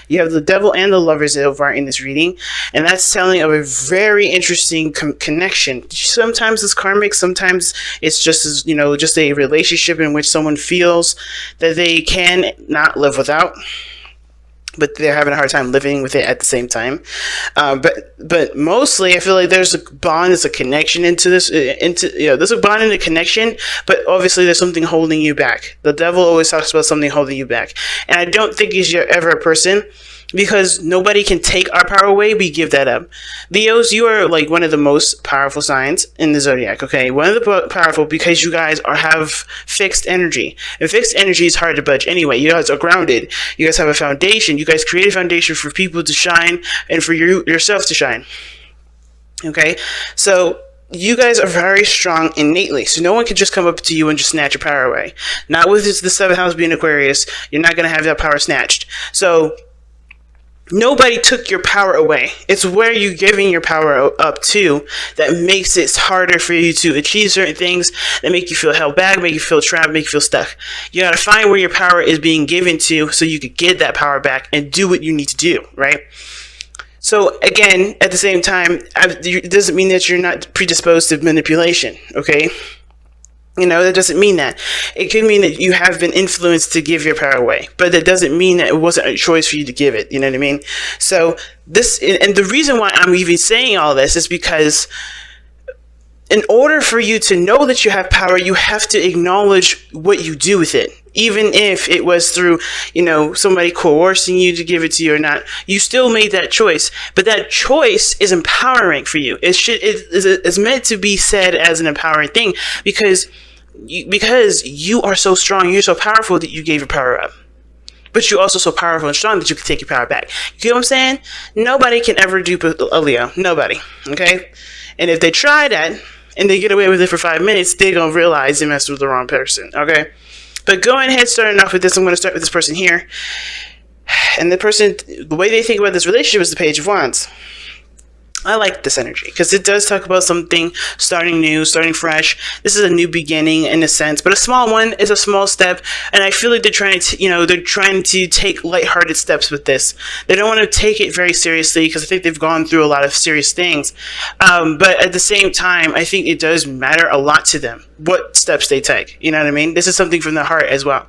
You have the devil and the lovers over in this reading, and that's telling of a very interesting connection. Sometimes it's karmic, sometimes it's just just a relationship in which someone feels that they can not live without, but they're having a hard time living with it at the same time. But mostly, I feel like there's a bond, there's a connection there's a bond and a connection, but obviously there's something holding you back. The devil always talks about something holding you back. And I don't think he's ever a person, because nobody can take our power away. We give that up. Leos, you are like one of the most powerful signs in the zodiac, okay? One of the powerful, because you guys have fixed energy. And fixed energy is hard to budge anyway. You guys are grounded. You guys have a foundation. You guys create a foundation for people to shine and for yourself to shine. Okay? So you guys are very strong innately, so no one can just come up to you and just snatch your power away. Not with the 7th house being Aquarius. You're not going to have that power snatched. So nobody took your power away. It's where you're giving your power up to that makes it harder for you to achieve certain things, that make you feel held back, make you feel trapped, make you feel stuck. You got to find where your power is being given to so you could get that power back and do what you need to do, right? So again, at the same time, it doesn't mean that you're not predisposed to manipulation, okay? That doesn't mean that. It could mean that you have been influenced to give your power away, but that doesn't mean that it wasn't a choice for you to give it. You know what I mean? So and the reason why I'm even saying all this is because in order for you to know that you have power, you have to acknowledge what you do with it. Even if it was through, somebody coercing you to give it to you or not, you still made that choice. But that choice is empowering for you. It's meant to be said as an empowering thing because you are so strong, you're so powerful that you gave your power up. But you're also so powerful and strong that you can take your power back. You get what I'm saying? Nobody can ever dupe a Leo. Nobody. Okay? And if they try that and they get away with it for 5 minutes, they're going to realize they messed with the wrong person. Okay? But going ahead, starting off with this, I'm going to start with this person here. And the way they think about this relationship is the Page of Wands. I like this energy because it does talk about something starting new, starting fresh. This is a new beginning in a sense, but a small one is a small step. And I feel like they're trying to take lighthearted steps with this. They don't want to take it very seriously because I think they've gone through a lot of serious things. But at the same time, I think it does matter a lot to them what steps they take. You know what I mean? This is something from the heart as well.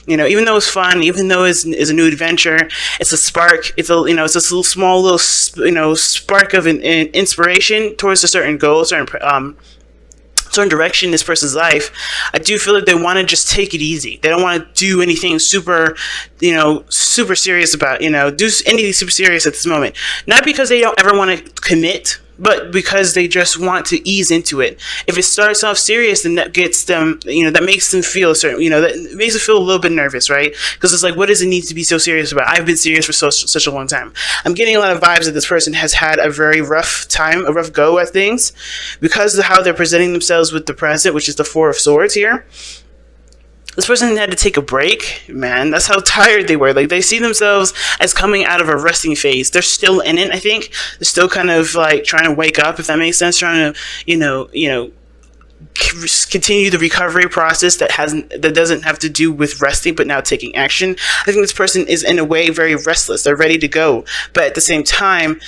Even though it's fun, even though it's a new adventure, it's a spark. It's a small little spark of an inspiration towards a certain goal, certain direction in this person's life. I do feel like they want to just take it easy. They don't want to do anything super serious about, do anything super serious at this moment. Not because they don't ever want to commit, but because they just want to ease into it. If it starts off serious, then that gets them, that makes them feel certain, that makes them feel a little bit nervous, right? Because it's like, what does it need to be so serious about? I've been serious for such a long time. I'm getting a lot of vibes that this person has had a very rough time, a rough go at things, because of how they're presenting themselves with the present, which is the Four of Swords here. This person had to take a break, man. That's how tired they were. Like, they see themselves as coming out of a resting phase. They're still in it, I think. They're still kind of like trying to wake up, if that makes sense. Trying to, continue the recovery process that doesn't have to do with resting, but now taking action. I think this person is in a way very restless. They're ready to go, but at the same time,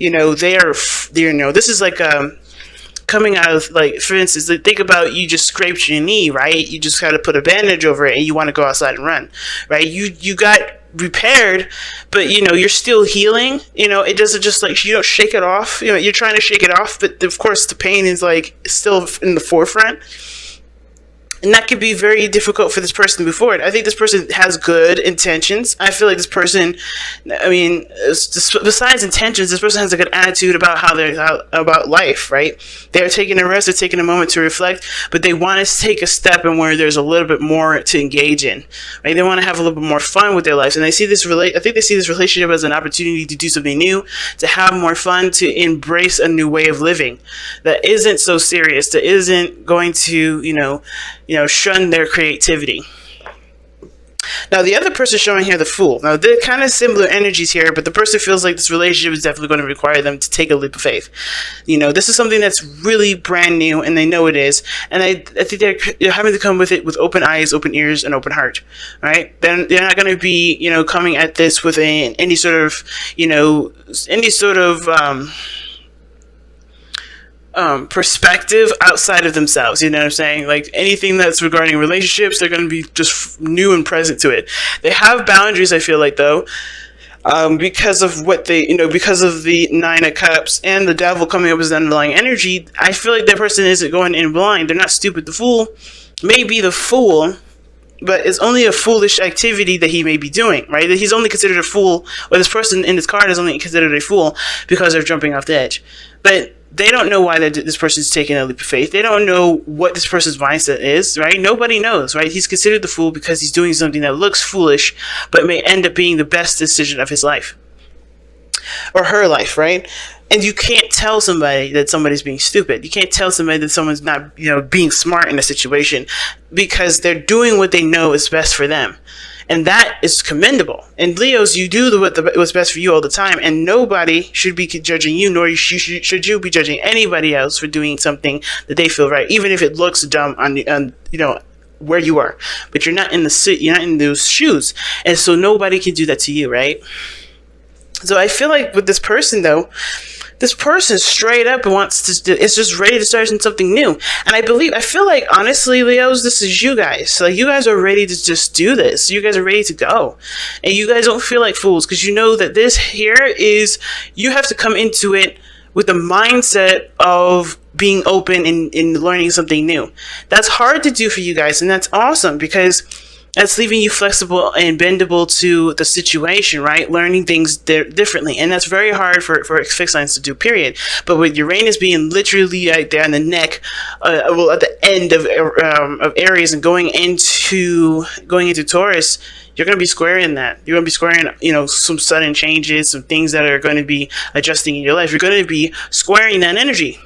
this is like coming out of, like, for instance, like, think about, you just scraped your knee, right? You just got to put a bandage over it and you want to go outside and run, right? You got repaired, but you're still healing. It doesn't just, like, you don't shake it off. You're trying to shake it off, but of course the pain is, like, still in the forefront. And that could be very difficult for this person to move forward. I think this person has good intentions. I feel like this person, besides intentions, this person has a good attitude about about life, right? They're taking a rest, they're taking a moment to reflect, but they want to take a step in where there's a little bit more to engage in, right? They want to have a little bit more fun with their lives, and I think they see this relationship as an opportunity to do something new, to have more fun, to embrace a new way of living that isn't so serious, that isn't going to, shun their creativity. Now, the other person showing here, the Fool. Now, they're kind of similar energies here, but the person feels like this relationship is definitely going to require them to take a leap of faith. This is something that's really brand new, and they know it is. And I think they're having to come with it with open eyes, open ears, and open heart, right? They're not going to be, coming at this with any sort of, perspective outside of themselves. You know what I'm saying? Like anything that's regarding relationships, they're going to be just new and present to it. They have boundaries, I feel like, though, because of what because of the Nine of Cups and the Devil coming up as the underlying energy. I feel like that person isn't going in blind. They're not stupid. The Fool may be the fool, but it's only a foolish activity that he may be doing, right? That he's only considered a fool, or this person in this card is only considered a fool because they're jumping off the edge. But they don't know why this person's taking a leap of faith. They don't know what this person's mindset is, right? Nobody knows, right? He's considered the fool because he's doing something that looks foolish, but may end up being the best decision of his life. Or her life, right? And you can't tell somebody that somebody's being stupid. You can't tell somebody that someone's not, being smart in a situation, because they're doing what they know is best for them. And that is commendable. And Leos, you do what's best for you all the time, and nobody should be judging you, nor should you be judging anybody else for doing something that they feel right, even if it looks dumb on where you are. But you're not in those shoes, and so nobody can do that to you, right? So I feel like with this person, though, this person straight up wants to, is just ready to start something new. And I feel like, honestly, Leos, this is you guys. Like, you guys are ready to just do this. You guys are ready to go. And you guys don't feel like fools, because you know that this here is, you have to come into it with the mindset of being open and learning something new. That's hard to do for you guys, and that's awesome, because that's leaving you flexible and bendable to the situation, right? Learning things differently. And that's very hard for fixed signs to do, period. But with Uranus being literally right there in the neck, at the end of Aries and going into Taurus, you're going to be squaring that. You're going to be squaring, some sudden changes, some things that are going to be adjusting in your life. You're going to be squaring that energy.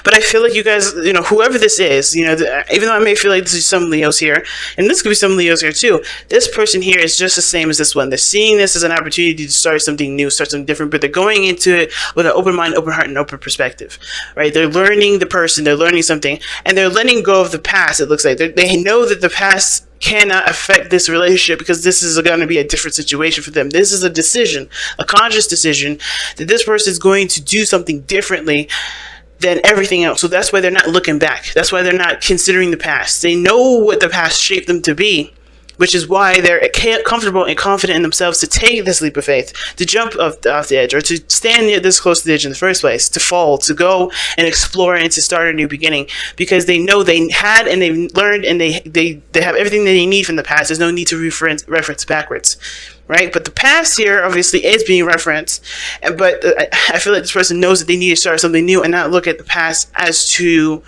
But I feel like you guys, whoever this is, even though I may feel like this is some Leos here, and this could be some Leos here too, this person here is just the same as this one. They're seeing this as an opportunity to start something new, start something different, but they're going into it with an open mind, open heart, and open perspective, right? They're learning the person, they're learning something, and they're letting go of the past, it looks like. They know that the past cannot affect this relationship, because this is going to be a different situation for them. This is a decision, a conscious decision, that this person is going to do something differently than everything else. So that's why they're not looking back. That's why they're not considering the past. They know what the past shaped them to be, which is why they're comfortable and confident in themselves to take this leap of faith, to jump off the edge, or to stand this close to the edge in the first place, to fall, to go and explore, and to start a new beginning, because they know they had and they've learned, and they have everything that they need from the past. There's no need to reference backwards, right? But the past here obviously is being referenced, but I feel like this person knows that they need to start something new and not look at the past as to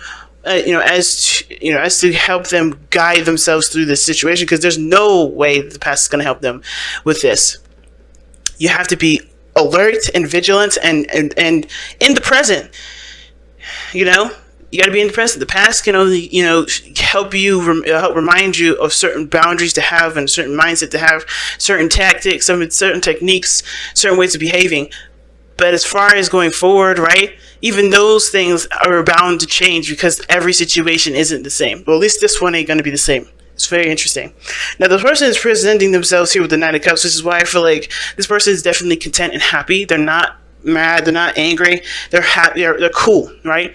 help them guide themselves through this situation, because there's no way the past is going to help them with this. You have to be alert and vigilant and in the present. You got to be in the present. The past can only, help you, help remind you of certain boundaries to have, and a certain mindset to have, certain tactics, certain techniques, certain ways of behaving. But as far as going forward, right, even those things are bound to change, because every situation isn't the same. Well, at least this one ain't going to be the same. It's very interesting. Now, the person is presenting themselves here with the Knight of Cups, which is why I feel like this person is definitely content and happy. They're not mad. They're not angry. They're happy. They're cool, right?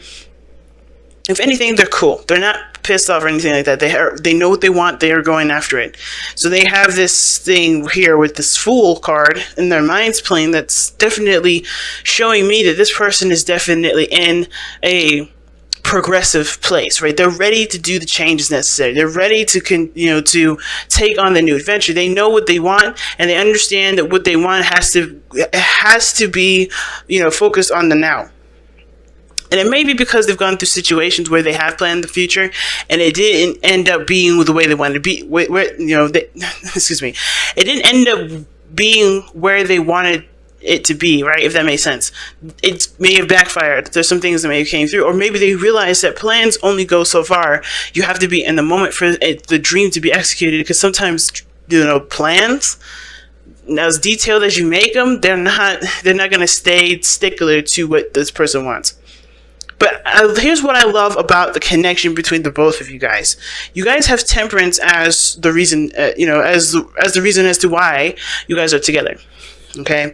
If anything, they're cool. They're not pissed off or anything like that. They know what they want. They are going after it. So they have this thing here with this Fool card in their minds plane that's definitely showing me that this person is definitely in a progressive place, right? They're ready to do the changes necessary. They're ready to to take on the new adventure. They know what they want, and they understand that what they want has to be focused on the now. And it may be because they've gone through situations where they have planned the future, and it didn't end up being the way they wanted to be. It didn't end up being where they wanted it to be, right? If that makes sense. It may have backfired. There's some things that may have came through, or maybe they realized that plans only go so far. You have to be in the moment for the dream to be executed, because sometimes, plans, as detailed as you make them, they're not going to stay stickler to what this person wants. But here's what I love about the connection between the both of you guys. You guys have temperance as the reason, as the reason as to why you guys are together. Okay,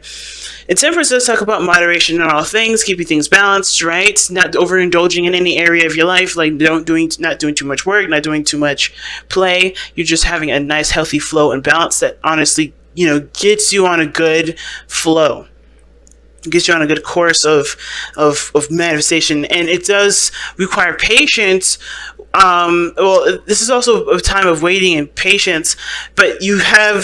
and temperance does talk about moderation in all things, keeping things balanced, right? Not overindulging in any area of your life, like not doing too much work, not doing too much play. You're just having a nice, healthy flow and balance that honestly, gets you on a good flow. Gets you on a good course of manifestation, and it does require patience. This is also a time of waiting and patience, but you have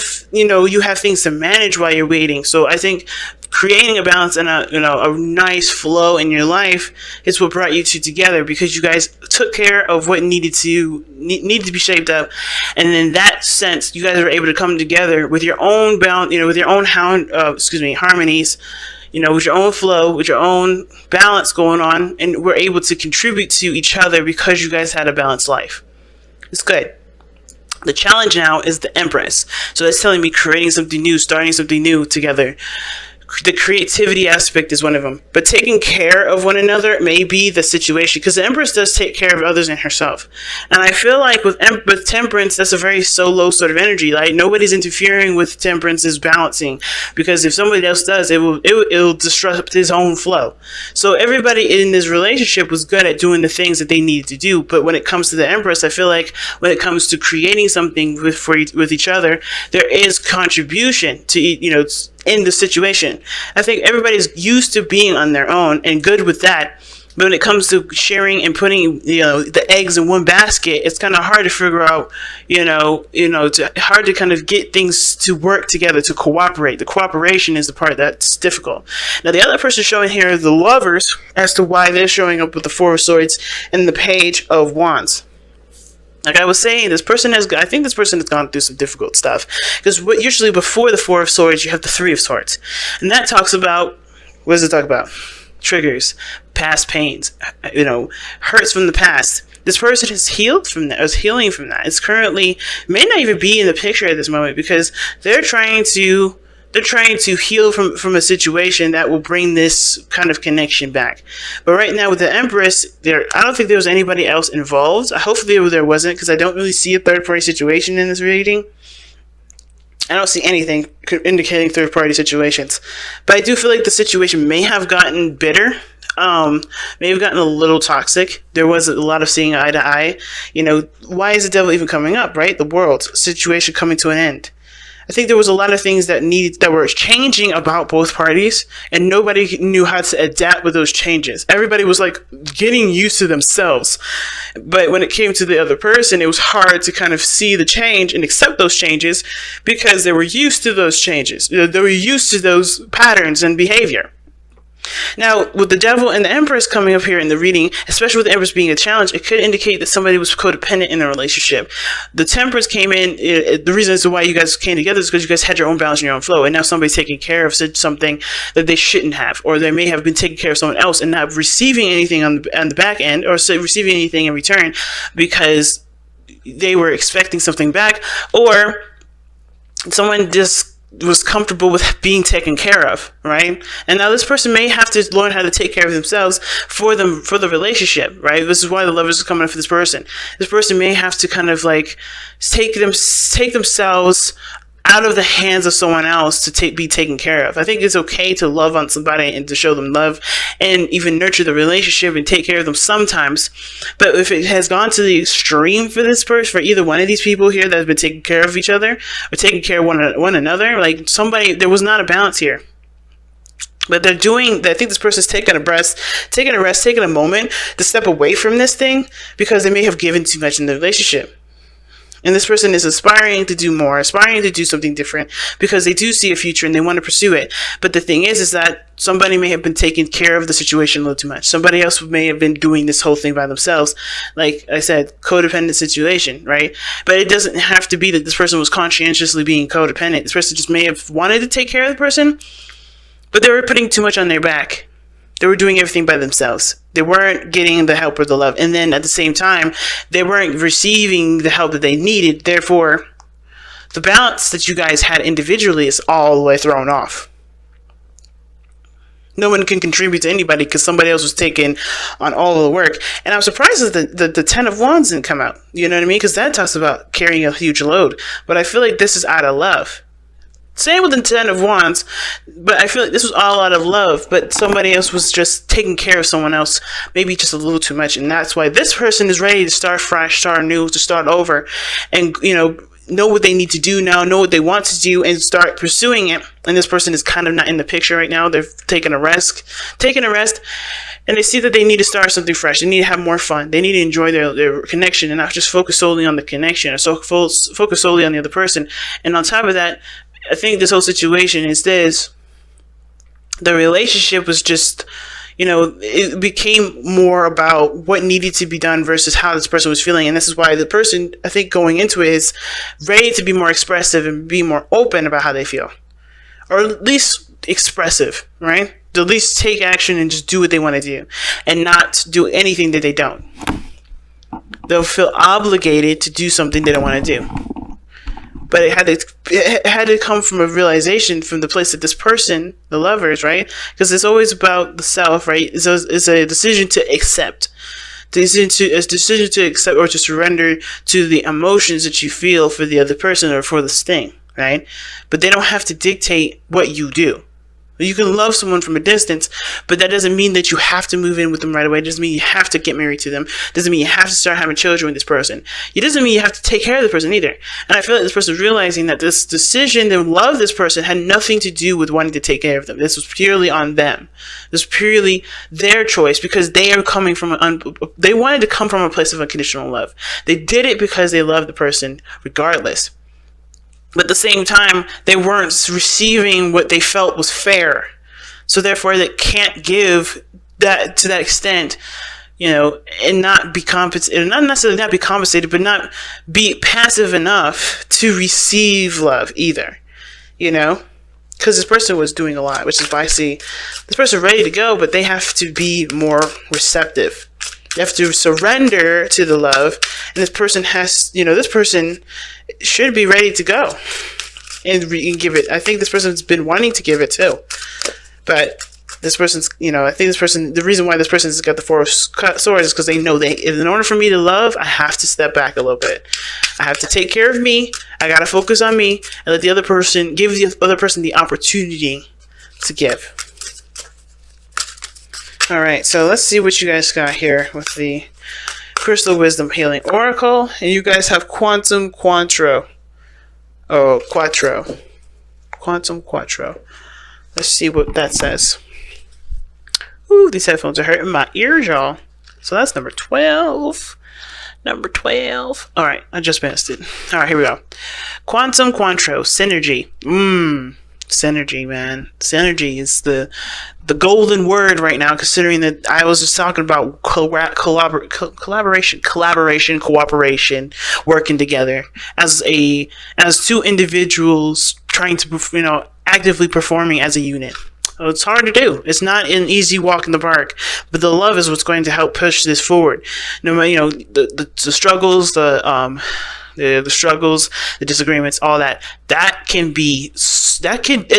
things to manage while you're waiting. So I think creating a balance and a nice flow in your life is what brought you two together, because you guys took care of what needed to be shaped up, and in that sense, you guys were able to come together with your own balance, with your own harmonies. With your own flow, with your own balance going on, and we're able to contribute to each other because you guys had a balanced life. It's good. The challenge now is the Empress. So that's telling me creating something new, starting something new together. The creativity aspect is one of them. But taking care of one another may be the situation, because the Empress does take care of others and herself. And I feel like with temperance, that's a very solo sort of energy. Like, nobody's interfering with temperance's balancing, because if somebody else does, it'll disrupt his own flow. So everybody in this relationship was good at doing the things that they needed to do. But when it comes to the Empress, I feel like when it comes to creating something with each other, there is contribution to, in the situation. I think everybody's used to being on their own and good with that. But when it comes to sharing and putting, the eggs in one basket, it's kind of hard to figure out, hard to kind of get things to work together, to cooperate. The cooperation is the part that's difficult. Now, the other person showing here is the Lovers, as to why they're showing up with the Four of Swords and the Page of Wands. Like I was saying, I think this person has gone through some difficult stuff, because usually before the Four of Swords, you have the Three of Swords, and that talks about, what does it talk about? Triggers, past pains, hurts from the past. This person is healed from that, is healing from that. It's currently, may not even be in the picture at this moment, because they're trying to heal from a situation that will bring this kind of connection back. But right now with the Empress, I don't think there was anybody else involved. Hopefully there wasn't, because I don't really see a third-party situation in this reading. I don't see anything indicating third-party situations. But I do feel like the situation may have gotten bitter. May have gotten a little toxic. There was a lot of seeing eye to eye. Why is the devil even coming up, right? The world situation coming to an end. I think there was a lot of things that were changing about both parties, and nobody knew how to adapt with those changes. Everybody was like getting used to themselves. But when it came to the other person, it was hard to kind of see the change and accept those changes, because they were used to those changes. They were used to those patterns and behavior. Now, with the Devil and the Empress coming up here in the reading, especially with the Empress being a challenge, it could indicate that somebody was codependent in a relationship. The Temperance came in, the reason as to why you guys came together is because you guys had your own balance and your own flow, and now somebody's taking care of something that they shouldn't have, or they may have been taking care of someone else and not receiving anything on the back end, or receiving anything in return because they were expecting something back, or someone just was comfortable with being taken care of, right? And now this person may have to learn how to take care of themselves for the relationship, right? This is why the Lovers is coming up for this person. This person may have to kind of like take themselves out of the hands of someone else to be taken care of. I think it's okay to love on somebody and to show them love and even nurture the relationship and take care of them sometimes. But if it has gone to the extreme for this person, for either one of these people here that has been taking care of each other or taking care of one another, like there was not a balance here. But I think this person's taking a rest, taking a moment to step away from this thing because they may have given too much in the relationship. And this person is aspiring to do more, aspiring to do something different because they do see a future and they want to pursue it. But the thing is that somebody may have been taking care of the situation a little too much. Somebody else may have been doing this whole thing by themselves. Like I said, codependent situation, right? But it doesn't have to be that this person was conscientiously being codependent. This person just may have wanted to take care of the person, but they were putting too much on their back. They were doing everything by themselves. They weren't getting the help or the love. And then at the same time, they weren't receiving the help that they needed. Therefore, the balance that you guys had individually is all the way thrown off. No one can contribute to anybody because somebody else was taking on all of the work. And I'm surprised that the 10 of Wands didn't come out. You know what I mean? Because that talks about carrying a huge load. But I feel like this is out of love. Same with the 10 of Wands, but I feel like this was all out of love, but somebody else was just taking care of someone else, maybe just a little too much, and that's why this person is ready to start fresh, start new, to start over, and, know what they need to do now, know what they want to do, and start pursuing it. And this person is kind of not in the picture right now. They're taking a rest, and they see that they need to start something fresh. They need to have more fun. They need to enjoy their connection and not just focus solely on the connection or focus solely on the other person. And on top of that, I think this whole situation is this. The relationship was just, it became more about what needed to be done versus how this person was feeling. And this is why the person, I think, going into it is ready to be more expressive and be more open about how they feel. Or at least expressive, right? To at least take action and just do what they want to do and not do anything that they don't. They'll feel obligated to do something they don't want to do. But it had to come from a realization from the place that this person, the lovers, right? Because it's always about the self, right? It's a decision to accept. A decision to accept or to surrender to the emotions that you feel for the other person or for this thing, right? But they don't have to dictate what you do. You can love someone from a distance, but that doesn't mean that you have to move in with them right away. It doesn't mean you have to get married to them. It doesn't mean you have to start having children with this person. It doesn't mean you have to take care of the person either. And I feel like this person is realizing that this decision to love this person had nothing to do with wanting to take care of them. This was purely on them. This was purely their choice because they are coming from they wanted to come from a place of unconditional love. They did it because they loved the person regardless. But at the same time, they weren't receiving what they felt was fair. So therefore, they can't give that to that extent, and not be compensated, not necessarily not be compensated, but not be passive enough to receive love either, because this person was doing a lot, which is why I see this person ready to go, but they have to be more receptive. You have to surrender to the love, and this person should be ready to go and give it. I think this person's been wanting to give it too, but this person's, I think this person, the reason why this person's got the Four of Swords is because they know in order for me to love, I have to step back a little bit. I have to take care of me. I got to focus on me and let the other person, give the other person the opportunity to give. All right, so let's see what you guys got here with the Crystal Wisdom Healing Oracle. And you guys have Quantum Quattro. Quantum Quattro. Let's see what that says. Ooh, these headphones are hurting my ears, y'all. So that's number 12. Number 12. All right, I just missed it. All right, here we go. Quantum Quattro. Synergy. Synergy, man. Synergy is the golden word right now, considering that I was just talking about collaboration, cooperation, working together as two individuals trying to, actively performing as a unit. So it's hard to do. It's not an easy walk in the park, but the love is what's going to help push this forward. No matter, the struggles, the struggles, the disagreements, all that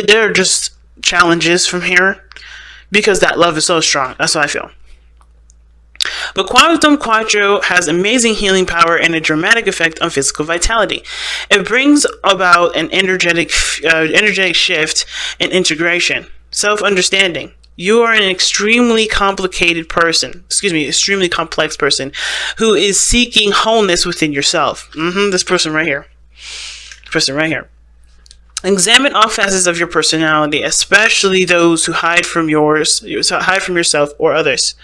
they're just challenges from here because that love is so strong. That's what I feel. But Quantum Quattro has amazing healing power and a dramatic effect on physical vitality. It brings about an energetic shift and integration, self-understanding. You are an extremely complex person who is seeking wholeness within yourself. This person right here. Examine all facets of your personality, especially those who hide from yourself or others.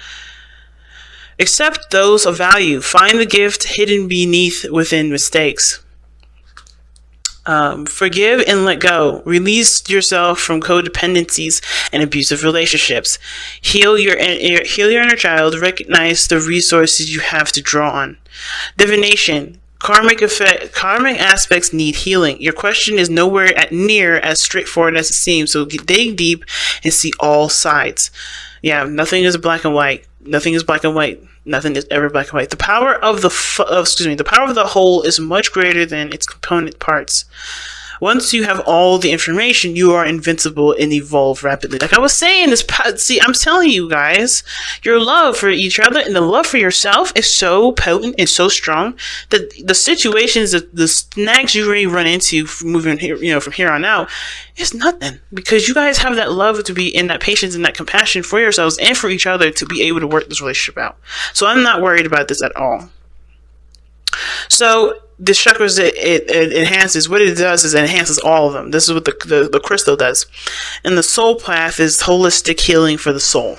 Accept those of value. Find the gift hidden within mistakes. Forgive and let go. Release yourself from codependencies and abusive relationships. Heal your inner child. Recognize the resources you have to draw on. Divination. Karmic aspects need healing. Your question is nowhere near as straightforward as it seems, so dig deep and see all sides. Yeah, nothing is black and white. Nothing is black and white. Nothing is ever black and white. The power of the power of the whole is much greater than its component parts. Once you have all the information, you are invincible and evolve rapidly. Like I was saying, I'm telling you guys, your love for each other and the love for yourself is so potent and so strong that the situations, the snags you already run into moving here, from here on out, is nothing, because you guys have that love to be in, that patience and that compassion for yourselves and for each other to be able to work this relationship out. So I'm not worried about this at all. So the chakras, it enhances. What it does is it enhances all of them. This is what the crystal does. And the soul path is holistic healing for the soul.